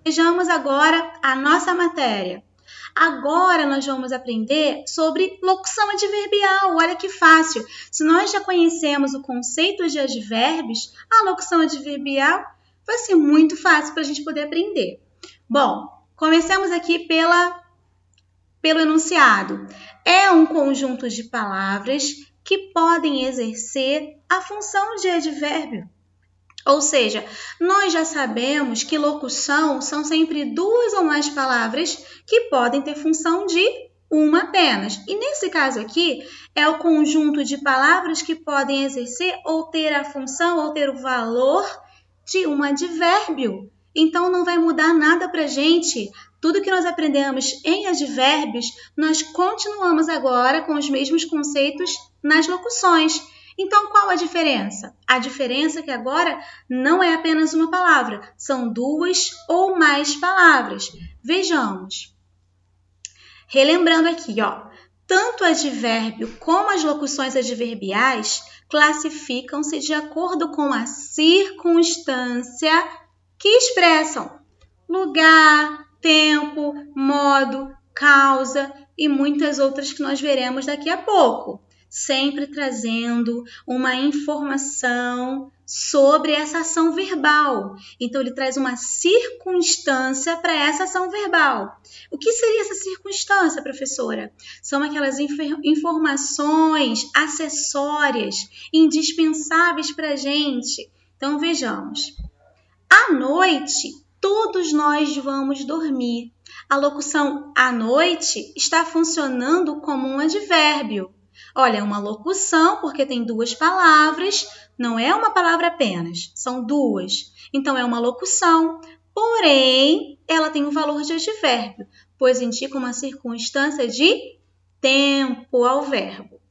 Vejamos agora a nossa matéria. Agora nós vamos aprender sobre locução adverbial. Olha que fácil. Se nós já conhecemos o conceito de advérbios, a locução adverbial vai ser muito fácil para a gente poder aprender. Bom, comecemos aqui pelo enunciado. É um conjunto de palavras que podem exercer a função de advérbio. Ou seja, nós já sabemos que locução são sempre duas ou mais palavras que podem ter função de uma apenas. E nesse caso aqui, é o conjunto de palavras que podem exercer ou ter a função ou ter o valor de um advérbio. Então, não vai mudar nada para a gente. Tudo que nós aprendemos em advérbios, nós continuamos agora com os mesmos conceitos nas locuções. Então, qual a diferença? A diferença é que agora não é apenas uma palavra, são duas ou mais palavras. Vejamos. Relembrando aqui, tanto o advérbio como as locuções adverbiais classificam-se de acordo com a circunstância que expressam lugar, tempo, modo, causa e muitas outras que nós veremos daqui a pouco. Sempre trazendo uma informação sobre essa ação verbal. Então, ele traz uma circunstância para essa ação verbal. O que seria essa circunstância, professora? São aquelas informações acessórias, indispensáveis para a gente. Então, vejamos. À noite, todos nós vamos dormir. A locução à noite está funcionando como um advérbio. Olha, é uma locução porque tem duas palavras, não é uma palavra apenas, são duas. Então, é uma locução, porém, ela tem um valor de advérbio, pois indica uma circunstância de tempo ao verbo.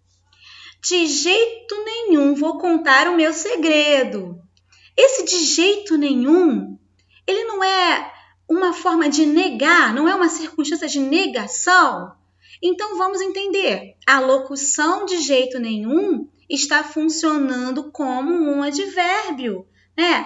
De jeito nenhum vou contar o meu segredo. Esse de jeito nenhum, ele não é uma forma de negar, não é uma circunstância de negação. Então, vamos entender. A locução de jeito nenhum está funcionando como um advérbio.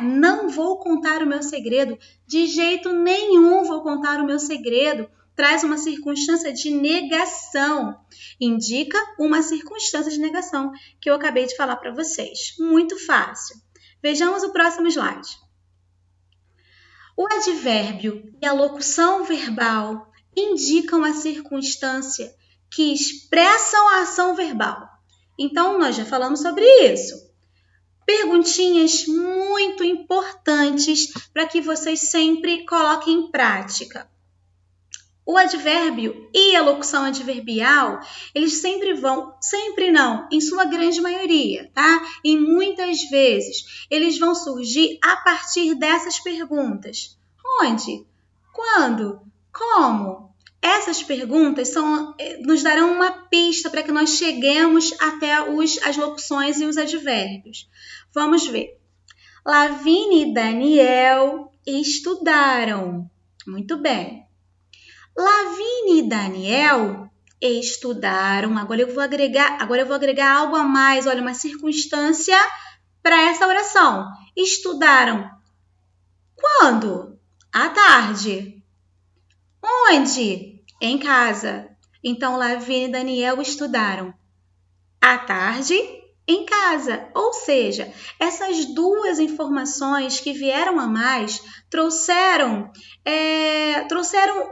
Não vou contar o meu segredo. De jeito nenhum vou contar o meu segredo. Traz uma circunstância de negação. Indica uma circunstância de negação que eu acabei de falar para vocês. Muito fácil. Vejamos o próximo slide. O advérbio e a locução verbal indicam a circunstância que expressam a ação verbal. Então, nós já falamos sobre isso. Perguntinhas muito importantes para que vocês sempre coloquem em prática. O advérbio e a locução adverbial, eles sempre não, em sua grande maioria, tá? E muitas vezes, eles vão surgir a partir dessas perguntas. Onde? Quando? Como? Essas perguntas nos darão uma pista para que nós cheguemos até as locuções e os advérbios. Vamos ver. Lavínia e Daniel estudaram. Muito bem. Lavínia e Daniel estudaram. Agora eu vou agregar algo a mais. Olha, uma circunstância para essa oração. Estudaram. Quando? À tarde. Onde? Em casa. Então, Lavínia e Daniel estudaram à tarde em casa. Ou seja, essas duas informações que vieram a mais trouxeram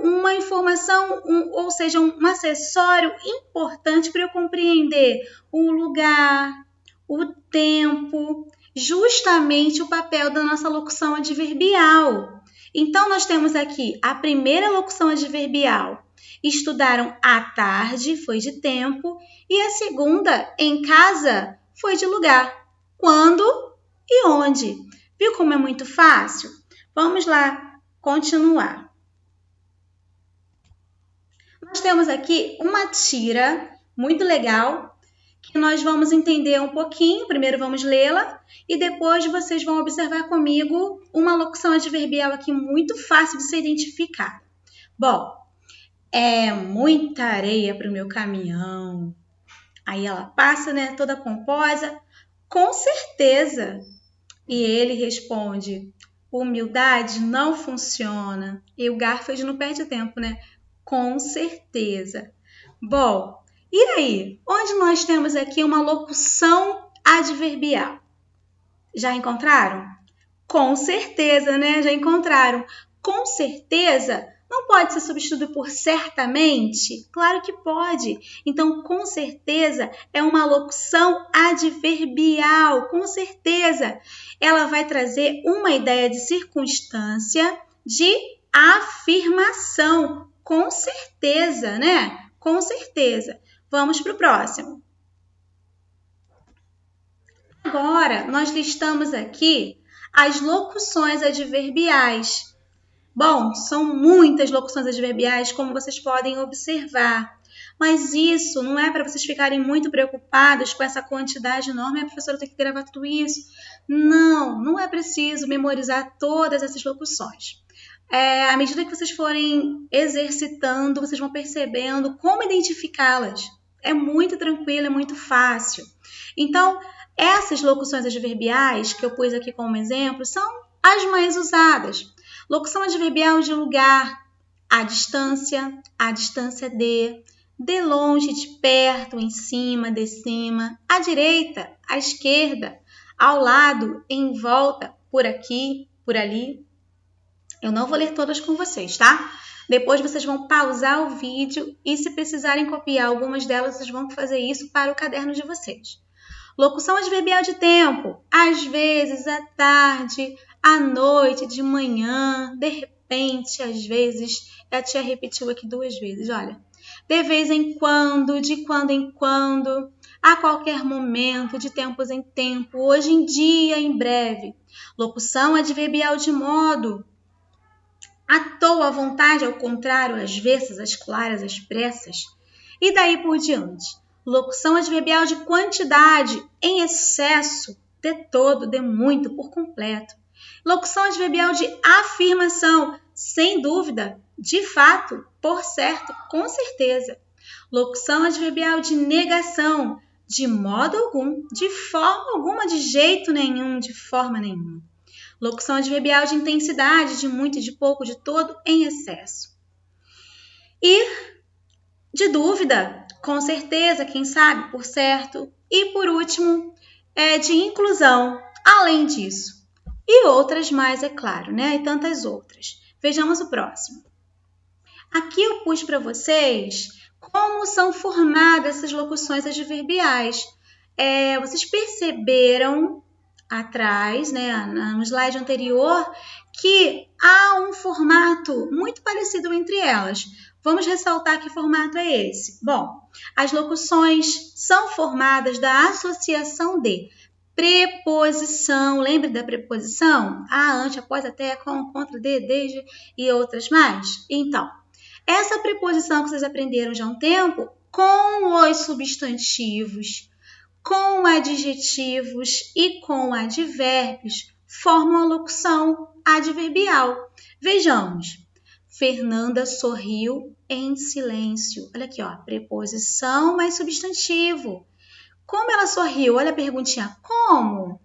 uma informação, ou seja, um acessório importante para eu compreender o lugar, o tempo, justamente o papel da nossa locução adverbial. Então, nós temos aqui a primeira locução adverbial. Estudaram à tarde, foi de tempo. E a segunda, em casa, foi de lugar. Quando e onde. Viu como é muito fácil? Vamos lá, continuar. Nós temos aqui uma tira muito legal, que nós vamos entender um pouquinho. Primeiro vamos lê-la e depois vocês vão observar comigo uma locução adverbial aqui muito fácil de ser identificada. Bom, é muita areia para o meu caminhão. Aí ela passa, toda pomposa. Com certeza. E ele responde, Humildade não funciona. E o Garfield não perde tempo, né? Com certeza. Bom, e aí? Onde nós temos aqui uma locução adverbial? Já encontraram? Com certeza, né? Já encontraram. Com certeza não pode ser substituído por certamente? Claro que pode. Então, com certeza é uma locução adverbial. Com certeza. Ela vai trazer uma ideia de circunstância de afirmação. Com certeza, né? Com certeza. Vamos para o próximo. Agora, nós listamos aqui as locuções adverbiais. Bom, são muitas locuções adverbiais, como vocês podem observar. Mas isso não é para vocês ficarem muito preocupados com essa quantidade enorme. A professora tem que gravar tudo isso. Não, não é preciso memorizar todas essas locuções. À medida que vocês forem exercitando, vocês vão percebendo como identificá-las. É muito tranquilo, é muito fácil. Então, essas locuções adverbiais que eu pus aqui como exemplo são as mais usadas. Locução adverbial de lugar, à distância de longe, de perto, em cima, de cima, à direita, à esquerda, ao lado, em volta, por aqui, por ali. Eu não vou ler todas com vocês, tá? Depois vocês vão pausar o vídeo e se precisarem copiar algumas delas, vocês vão fazer isso para o caderno de vocês. Locução adverbial de tempo, às vezes, à tarde, à noite, de manhã, de repente, às vezes. A tia repetiu aqui 2 vezes, olha. De vez em quando, de quando em quando, a qualquer momento, de tempos em tempo, hoje em dia, em breve. Locução adverbial de modo, à toa, à vontade, ao contrário, às avessas, às claras, às pressas. E daí por diante. Locução adverbial de quantidade, em excesso, de todo, de muito, por completo. Locução adverbial de afirmação, sem dúvida, de fato, por certo, com certeza. Locução adverbial de negação, de modo algum, de forma alguma, de jeito nenhum, de forma nenhuma. Locução adverbial de intensidade, de muito, de pouco, de todo, em excesso. E de dúvida, com certeza, quem sabe, por certo. E por último, de inclusão, além disso. E outras mais, é claro, né? E tantas outras. Vejamos o próximo. Aqui eu pus para vocês como são formadas essas locuções adverbiais. Vocês perceberam atrás, né, no slide anterior, que há um formato muito parecido entre elas. Vamos ressaltar que formato é esse. Bom, as locuções são formadas da associação de preposição. Lembra da preposição? Ante, após, até, com, contra, desde e outras mais. Então, essa preposição que vocês aprenderam já há um tempo, com os substantivos, com adjetivos e com advérbios, formam a locução adverbial. Vejamos. Fernanda sorriu em silêncio. Olha aqui, ó, preposição mais substantivo. Como ela sorriu? Olha a perguntinha. Como?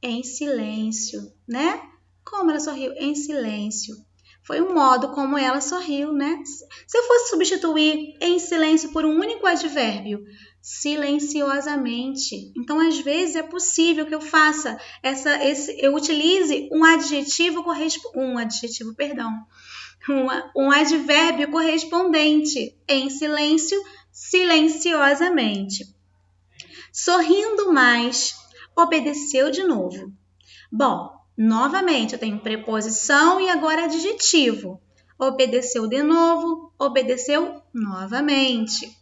Em silêncio, né? Como ela sorriu? Em silêncio. Foi o modo como ela sorriu, né? Se eu fosse substituir em silêncio por um único advérbio, silenciosamente. Então, às vezes, é possível que eu faça eu utilize um adjetivo advérbio correspondente em silêncio, silenciosamente. Sorrindo mais, obedeceu de novo. Bom, novamente, eu tenho preposição e agora adjetivo. Obedeceu de novo, obedeceu novamente.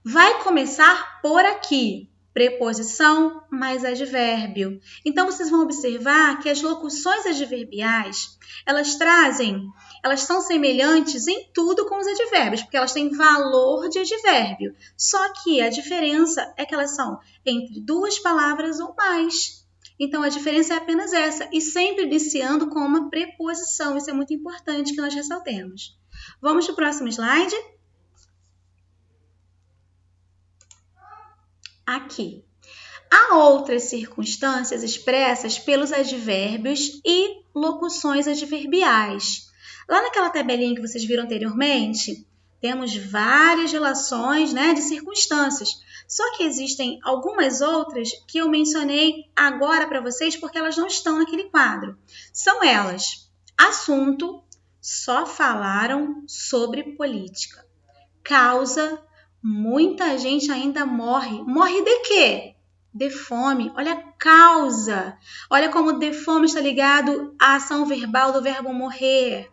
Vai começar por aqui, preposição mais advérbio. Então, vocês vão observar que as locuções adverbiais, elas são semelhantes em tudo com os advérbios, porque elas têm valor de advérbio. Só que a diferença é que elas são entre 2 palavras ou mais. Então, a diferença é apenas essa, e sempre iniciando com uma preposição. Isso é muito importante que nós ressaltemos. Vamos para o próximo slide? Aqui. Há outras circunstâncias expressas pelos advérbios e locuções adverbiais. Lá naquela tabelinha que vocês viram anteriormente, temos várias relações, né, de circunstâncias. Só que existem algumas outras que eu mencionei agora para vocês porque elas não estão naquele quadro. São elas: assunto, só falaram sobre política. Causa, muita gente ainda morre. Morre de quê? De fome. Olha a causa. Olha como de fome está ligado à ação verbal do verbo morrer.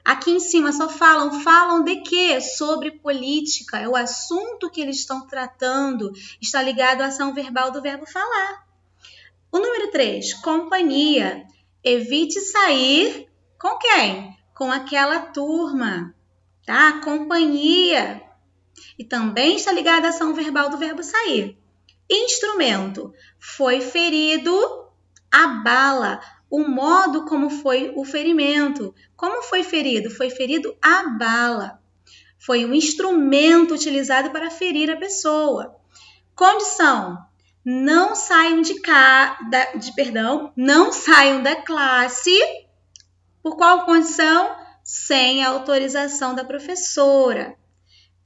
Aqui em cima só falam de quê? Sobre política. É o assunto que eles estão tratando. Está ligado à ação verbal do verbo falar. O número 3, companhia. Evite sair com quem? Com aquela turma, tá? Companhia. E também está ligado à ação verbal do verbo sair. Instrumento. Foi ferido a bala. O modo como foi o ferimento. Como foi ferido? Foi ferido a bala. Foi um instrumento utilizado para ferir a pessoa. Condição: não saiam não saiam da classe. Por qual condição? Sem a autorização da professora.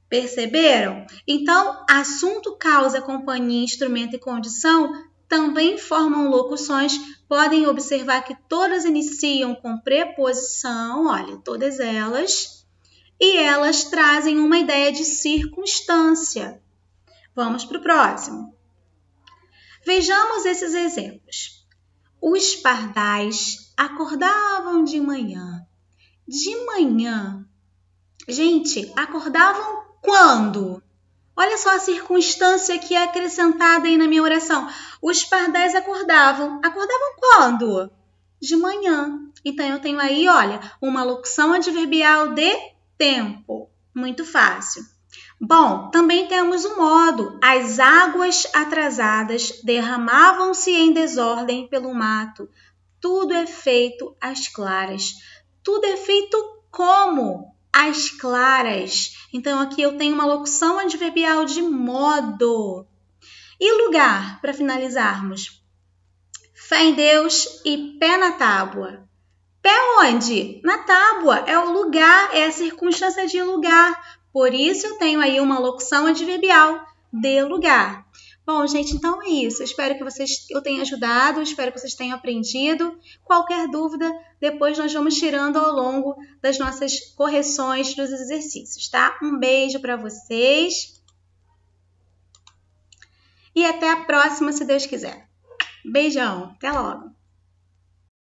Perceberam? Então, assunto, causa, companhia, instrumento e condição também formam locuções. Podem observar que todas iniciam com preposição, olha, todas elas, e elas trazem uma ideia de circunstância. Vamos para o próximo. Vejamos esses exemplos. Os pardais acordavam de manhã. De manhã. Gente, acordavam quando? Olha só a circunstância que é acrescentada aí na minha oração. Os pardais acordavam. Acordavam quando? De manhã. Então, eu tenho aí, olha, uma locução adverbial de tempo. Muito fácil. Bom, também temos o modo. As águas atrasadas derramavam-se em desordem pelo mato. Tudo é feito às claras. Tudo é feito como? Às claras. Então, aqui eu tenho uma locução adverbial de modo. E lugar, para finalizarmos? Fé em Deus e pé na tábua. Pé onde? Na tábua. É o lugar, é a circunstância de lugar. Por isso, eu tenho aí uma locução adverbial de lugar. Bom, gente, então é isso. Espero que eu tenha ajudado, espero que vocês tenham aprendido. Qualquer dúvida, depois nós vamos tirando ao longo das nossas correções dos exercícios, tá? Um beijo para vocês e até a próxima, se Deus quiser. Beijão, até logo!